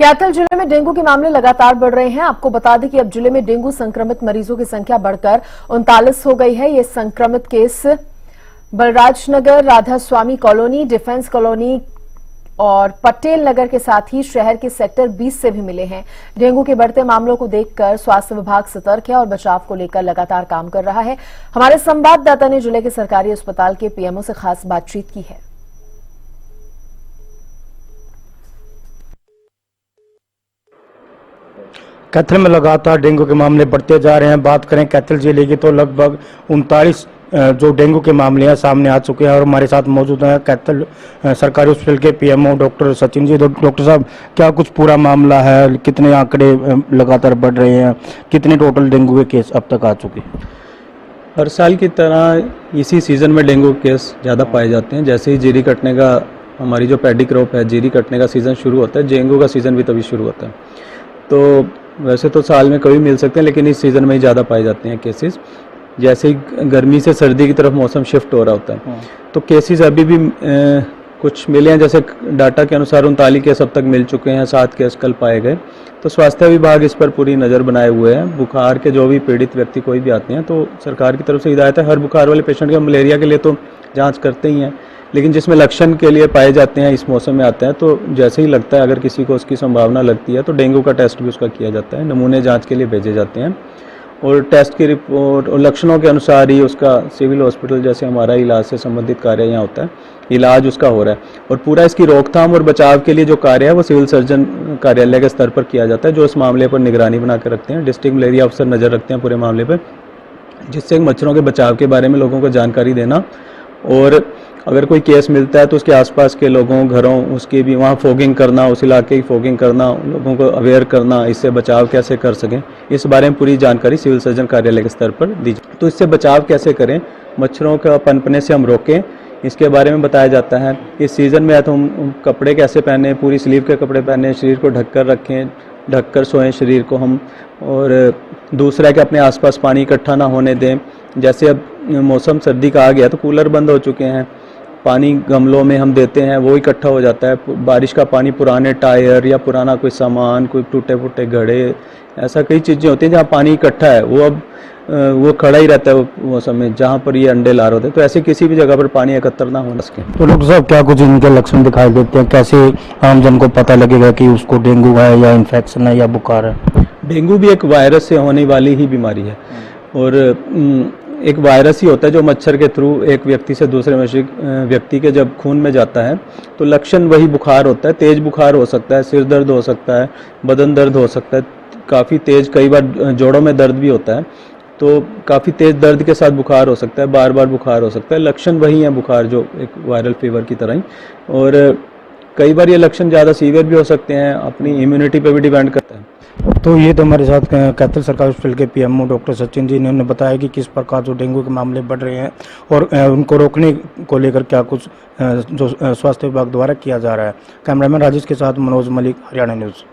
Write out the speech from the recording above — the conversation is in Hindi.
कैथल जिले में डेंगू के मामले लगातार बढ़ रहे हैं। आपको बता दें कि अब जिले में डेंगू संक्रमित मरीजों की संख्या बढ़कर 39 हो गई है। ये संक्रमित केस बलराजनगर, राधा स्वामी कॉलोनी, डिफेंस कॉलोनी और पटेल नगर के साथ ही शहर के सेक्टर 20 से भी मिले हैं। डेंगू के बढ़ते मामलों को देखकर स्वास्थ्य विभाग सतर्क है और बचाव को लेकर लगातार काम कर रहा है। हमारे संवाददाता ने जिले के सरकारी अस्पताल के पीएमओ से खास बातचीत की है। कैथल में लगातार डेंगू के मामले बढ़ते जा रहे हैं। बात करें कैथल जिले की तो लगभग 39 जो डेंगू के मामले हैं सामने आ चुके हैं और हमारे साथ मौजूद हैं कैथल सरकारी हॉस्पिटल के PMO doctor Sachin ji. Doctor साहब, क्या कुछ पूरा मामला है, कितने आंकड़े लगातार बढ़ रहे हैं, कितने टोटल डेंगू के केस अब तक आ चुके हैं? हर साल की तरह इसी सीज़न में डेंगू केस ज़्यादा पाए जाते हैं। जैसे ही जीरी कटने का, हमारी जो पैडी क्रॉप है, जीरी कटने का सीज़न शुरू होता है, डेंगू का सीज़न भी तभी शुरू होता है। तो वैसे तो साल में कभी मिल सकते हैं, लेकिन इस सीज़न में ही ज़्यादा पाए जाते हैं केसेस। जैसे ही गर्मी से सर्दी की तरफ मौसम शिफ्ट हो रहा होता है, तो केसेस अभी भी कुछ मिले हैं। जैसे डाटा के अनुसार 39 केस अब तक मिल चुके हैं, 7 केस कल पाए गए। तो स्वास्थ्य विभाग इस पर पूरी नज़र बनाए हुए हैं। बुखार के जो भी पीड़ित व्यक्ति कोई भी आते हैं, तो सरकार की तरफ से हिदायत है, हर बुखार वाले पेशेंट का, मलेरिया के लिए तो जाँच करते ही हैं, लेकिन जिसमें लक्षण के लिए पाए जाते हैं, इस मौसम में आते हैं, तो जैसे ही लगता है, अगर किसी को उसकी संभावना लगती है, तो डेंगू का टेस्ट भी उसका किया जाता है। नमूने जांच के लिए भेजे जाते हैं और टेस्ट की रिपोर्ट और लक्षणों के अनुसार ही उसका सिविल हॉस्पिटल, जैसे हमारा इलाज से संबंधित कार्य यहाँ होता है, इलाज उसका हो रहा है। और पूरा इसकी रोकथाम और बचाव के लिए जो कार्य है वो सिविल सर्जन कार्यालय के स्तर पर किया जाता है, जो इस मामले पर निगरानी बना कर रखते हैं। डिस्ट्रिक्ट मलेरिया अफसर नज़र रखते हैं पूरे मामले पर, जिससे मच्छरों के बचाव के बारे में लोगों को जानकारी देना, और अगर कोई केस मिलता है तो उसके आसपास के लोगों, घरों, उसकी भी वहाँ फॉगिंग करना, उस इलाके की फॉगिंग करना, लोगों को अवेयर करना, इससे बचाव कैसे कर सकें, इस बारे में पूरी जानकारी सिविल सर्जन कार्यालय के स्तर पर दी जाए। तो इससे बचाव कैसे करें, मच्छरों का पनपने से हम रोकें, इसके बारे में बताया जाता है। इस सीज़न में है तो हम कपड़े कैसे पहने, पूरी स्लीव के कपड़े पहने, शरीर को ढककर रखें, ढककर सोएं शरीर को हम। और दूसरा है कि अपने आसपास पानी इकट्ठा ना होने दें। जैसे अब मौसम सर्दी का आ गया तो कूलर बंद हो चुके हैं, पानी गमलों में हम देते हैं, वो इकट्ठा हो जाता है। बारिश का पानी पुराने टायर या पुराना कोई सामान, कोई टूटे फूटे घड़े, ऐसा कई चीज़ें होती हैं जहाँ पानी इकट्ठा है, वो अब वो खड़ा ही रहता है वो मौसम में, जहाँ पर ये अंडे ला रहे होते हैं। तो ऐसे किसी भी जगह पर पानी एकत्र ना होना सके। तो डॉक्टर साहब, क्या कुछ इनके लक्षण दिखाई देते हैं? कैसे आमजन को पता लगेगा कि उसको डेंगू है या इन्फेक्शन है या बुखार है? डेंगू भी एक वायरस से होने वाली ही बीमारी है, और एक वायरस ही होता है जो मच्छर के थ्रू एक व्यक्ति से दूसरे व्यक्ति के जब खून में जाता है, तो लक्षण वही बुखार होता है। तेज बुखार हो सकता है, सिर दर्द हो सकता है, बदन दर्द हो सकता है, काफ़ी तेज, कई बार जोड़ों में दर्द भी होता है। तो काफ़ी तेज दर्द के साथ बुखार हो सकता है, बार बार बुखार हो सकता है। लक्षण वही है बुखार, जो एक वायरल फीवर की तरह ही। और कई बार ये लक्षण ज़्यादा सीवियर भी हो सकते हैं, अपनी इम्यूनिटी पे भी डिपेंड करता है। तो ये तो हमारे साथ कैथल सरकारी हॉस्पिटल के पीएमओ डॉक्टर सचिन जी ने बताया कि किस प्रकार जो डेंगू के मामले बढ़ रहे हैं और उनको रोकने को लेकर क्या कुछ जो स्वास्थ्य विभाग द्वारा किया जा रहा है। कैमरामैन राजेश के साथ मनोज मलिक, हरियाणा न्यूज़।